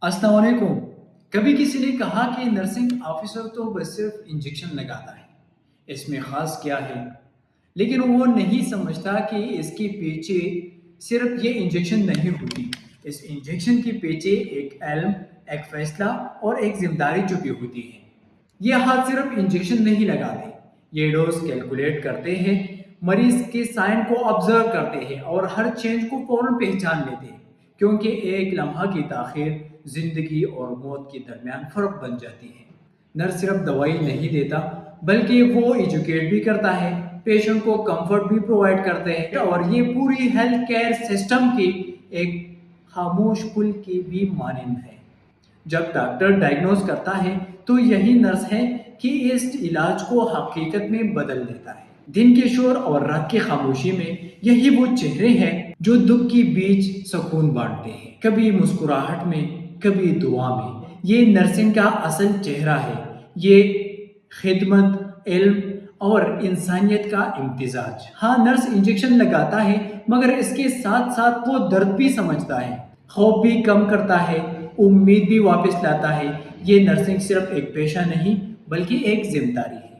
अस्सलाम वालेकुम। कभी किसी ने कहा कि नर्सिंग ऑफिसर तो बस सिर्फ इंजेक्शन लगाता है, इसमें ख़ास क्या है? लेकिन वो नहीं समझता कि इसके पीछे सिर्फ ये इंजेक्शन नहीं होती। इस इंजेक्शन के पीछे एक इल्म, एक फैसला और एक जिम्मेदारी छुपी होती है। ये हाथ सिर्फ इंजेक्शन नहीं लगाते, ये डोज कैलकुलेट करते हैं, मरीज के साइन को ऑब्जर्व करते हैं और हर चेंज को फौरन पहचान लेते हैं, क्योंकि एक लम्हा की ताखिर जिंदगी और मौत के दरमियान फर्क बन जाती है। नर्स सिर्फ दवाई नहीं देता, बल्कि वो एजुकेट भी करता है, पेशेंट को कंफर्ट भी प्रोवाइड करते हैं और ये पूरी हेल्थ केयर सिस्टम की एक खामोश पुल की भी मानिंद है। जब डॉक्टर डायग्नोज करता है तो यही नर्स है कि इस इलाज को हकीकत में बदल देता है। दिन के शोर और रात की खामोशी में यही वो चेहरे हैं जो दुख के बीच सुकून बांटते हैं, कभी मुस्कुराहट में, कभी दुआ में। ये नर्सिंग का असल चेहरा है, ये खिदमत, इल्म और इंसानियत का इम्तिजाज। हाँ, नर्स इंजेक्शन लगाता है, मगर इसके साथ साथ वो दर्द भी समझता है, खौफ भी कम करता है, उम्मीद भी वापस लाता है। ये नर्सिंग सिर्फ एक पेशा नहीं, बल्कि एक जिम्मेदारी है।